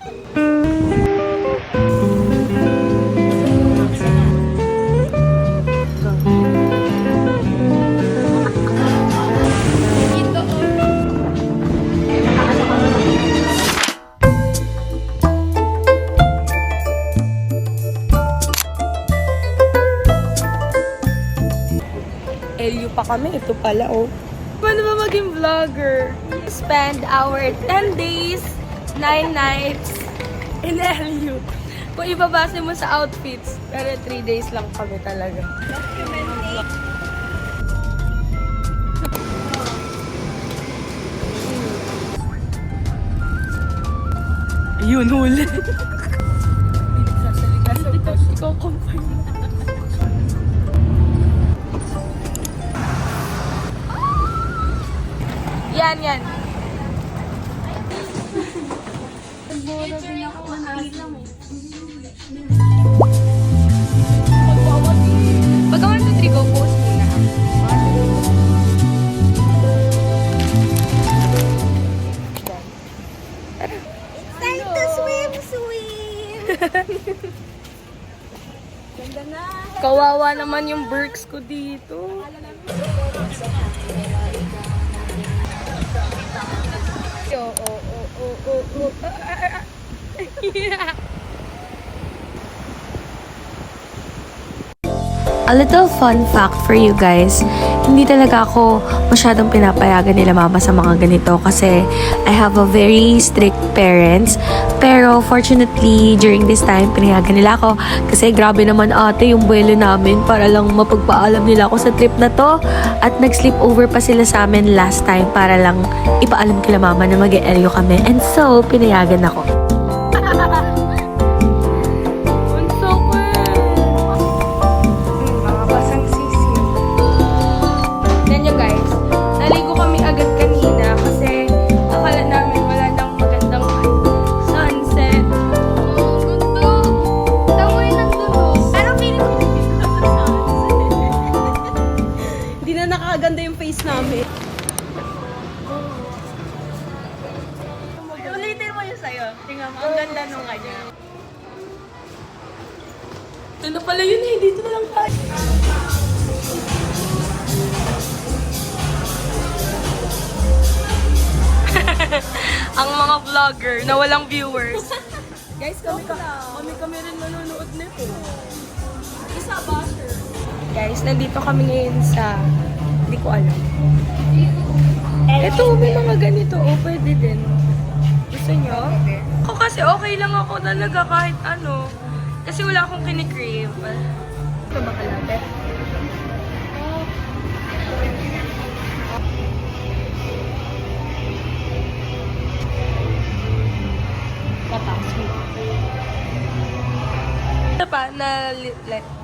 LU pa kami. Ito pala, oh. Paano ba maging vlogger? Spend our 10 days, 9 nights in LU. Kung ibabase mo sa outfits, pero 3 days lang kami talaga. Ayun, huli. Ikaw, confirm. Yan. Pagka 1, 2, 3, go, post muna. Time to swim! Ganda na! Kawawa naman yung Berks ko dito. A little fun fact for you guys, hindi talaga ako masyadong pinapayagan nila mama sa mga ganito kasi I have a very strict parents. Pero fortunately, during this time, pinayagan nila ako kasi grabe naman ate yung buwelo namin para lang mapagpaalam nila ako sa trip na to. At nag-sleep over pa sila sa amin last time para lang ipaalam kila mama na mag-e-elyo kami. And so, pinayagan ako. Nakakaganda yung face namin. Ulitin mo yung sa'yo. Tingnan mo, ang ganda nung kanya. Ito na pala yun eh. Dito na lang tayo. Ang mga vlogger na walang viewers. Guys, kami rin nanonood nito. Isa basher. Guys, nandito kami ngayon sa... Hindi ko alam. Ito, may mga ganito. O, pwede din. Gusto nyo? Ako kasi okay lang ako talaga kahit ano. Kasi wala akong kinikrave. Ito ba kalate? Ito pa,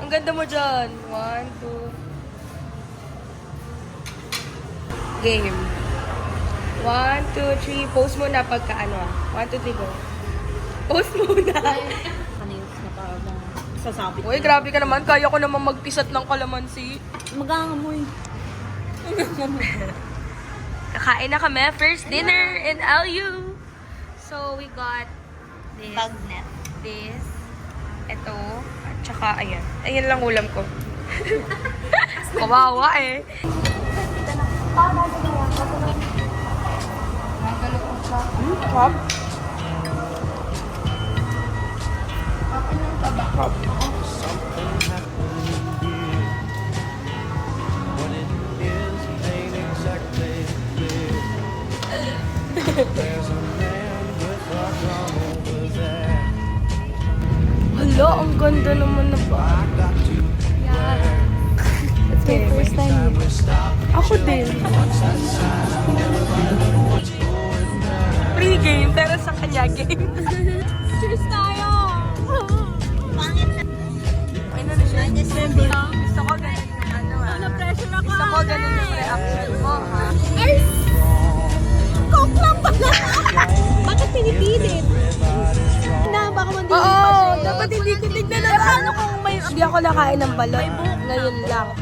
ang ganda mo dyan. 1, 2... Game. 1, 2, 3. Post muna pagka ano. 1, 2, 3, go. Post muna. Ano yung sasabit? Uy, grabe ka naman. Kaya ko naman magpisat ng kalamansi. Magangamoy. Kakain na kami. First dinner in LU. So, we got this. Bagnet. This. Ito. At saka, ayan. Ayan lang ulam ko. Kawawa eh. Hop. Hop. Hala, ang ganda naman na ba? Yeah. It's my first time. Ako din. Pre-game, pero sa kanya game. Cheers tayo! Ay na siya. Gusto ko ganun yung ano ha. Na-pressure ako. Gusto ko ganun yung reaction mo ha. Ay! Coke lang pala! Bakit pinipilit? Na, baka mandili pa siya. Oo, dapat hindi ko tignan na paano kung may... Hindi ako nakain ng balot. Ngayon lang.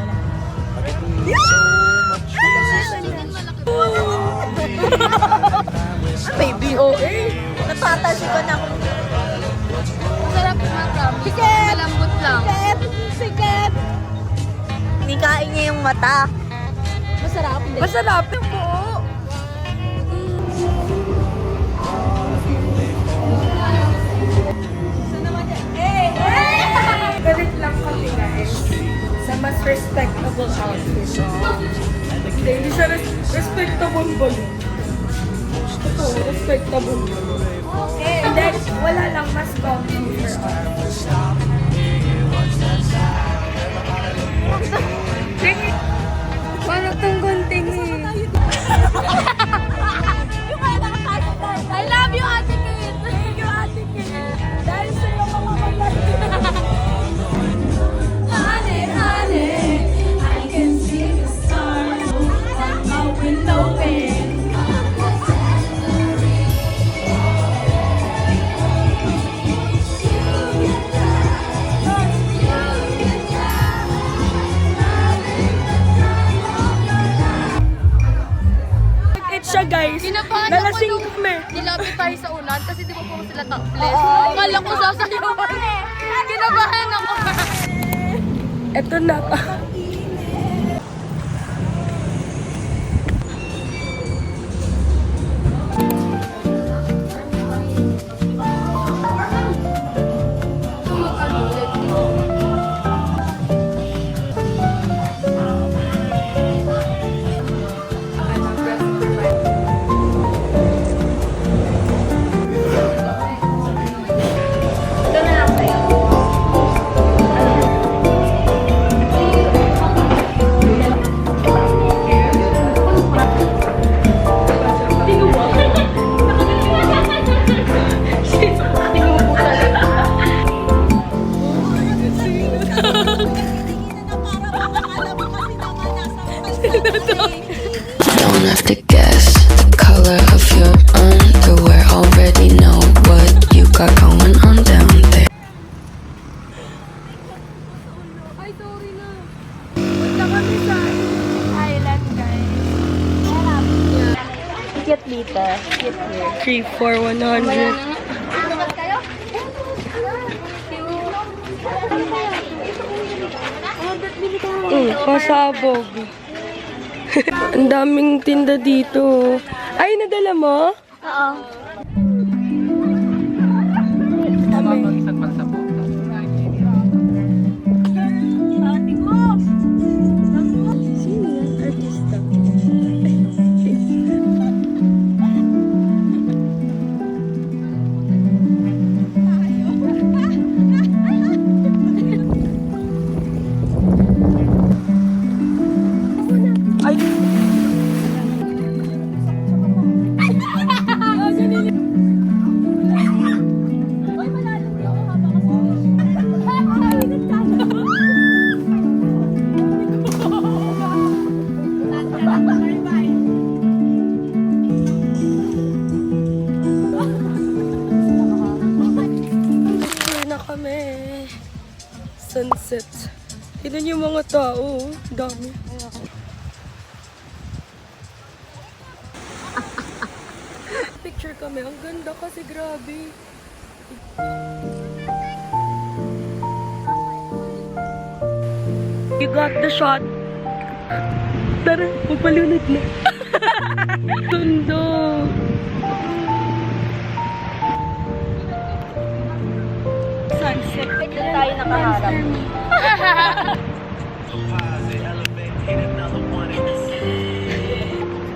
Baby, oh eh. Natatasi ko na ako. mata. Masarap. Masarap yung buo. Galit lang kami guys sa mas respectable outfit. Hindi siya respectable ba yun? Ito, respectable. Okay. And then, wala lang mas comfy for us. Paano itong gunting eh? I love you, Ate Kate. Thank you, Ate Kate. Dahil sa'yo mga kapatid. Honey, honey, I can see the stars on my window pane. It's siya guys. Kinabahan ako Nalasing nung kami. nilabi tayo sa unan kasi di ba po sila topless. Kala ko sasayawan. Kinabahan ako. Ito na. Don't have to guess the color of your underwear. Already know what you got going on down there. Ay, sorry na. Punta kami sa island, guys. Cute dito. Cute here. 3, 4, 100. Pasabog. Ang daming tinda dito. Ay, nadala mo? Oo. Sino yan? Artista. Ay! Picture na kami. Sunset. Tignan yung mga tao. Dami. Picture kami. Ang ganda kasi grabe. You got the shot. Tara, magpalunod na. Tundo. Sunset. Pwede tayo nakaharap.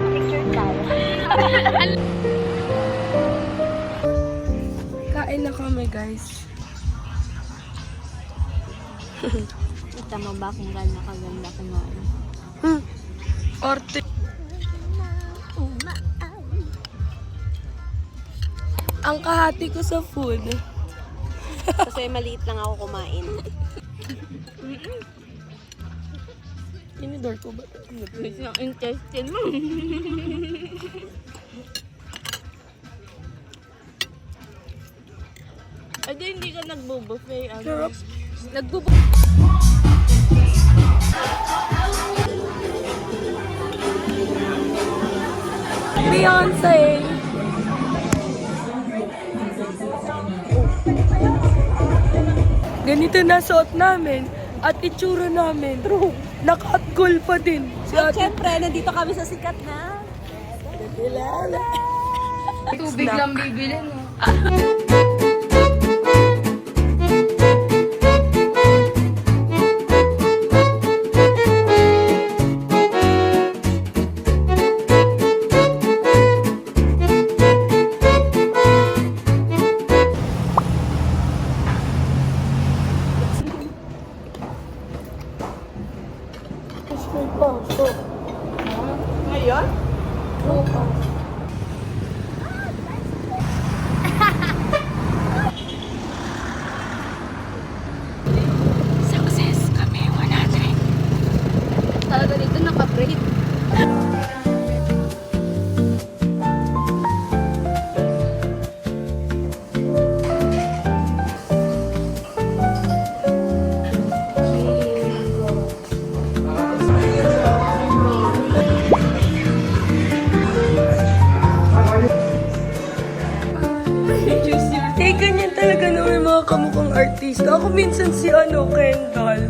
Picture tayo. Kain na kami, guys. Kita mo ba kung gano'n kaganda kumain? Orte. Ang kahati ko sa food. Kasi maliit lang ako kumain. Inidor ko ba? Gusto ng intestine mo. Ay, di, hindi ka nagbo-buffet. Sarap. Beyonce. Ganito na suot namin. At itsura namin. True. Naka-hot goal pa din. Si At ate. syempre, nandito kami sa sikat na. Tubig lang bibili, no? Ngayon? Success kami, 100. Talaga dito naka-braid. Eh, ganyan talaga naman yung mga kamukhang artista. Ako minsan si Kendall.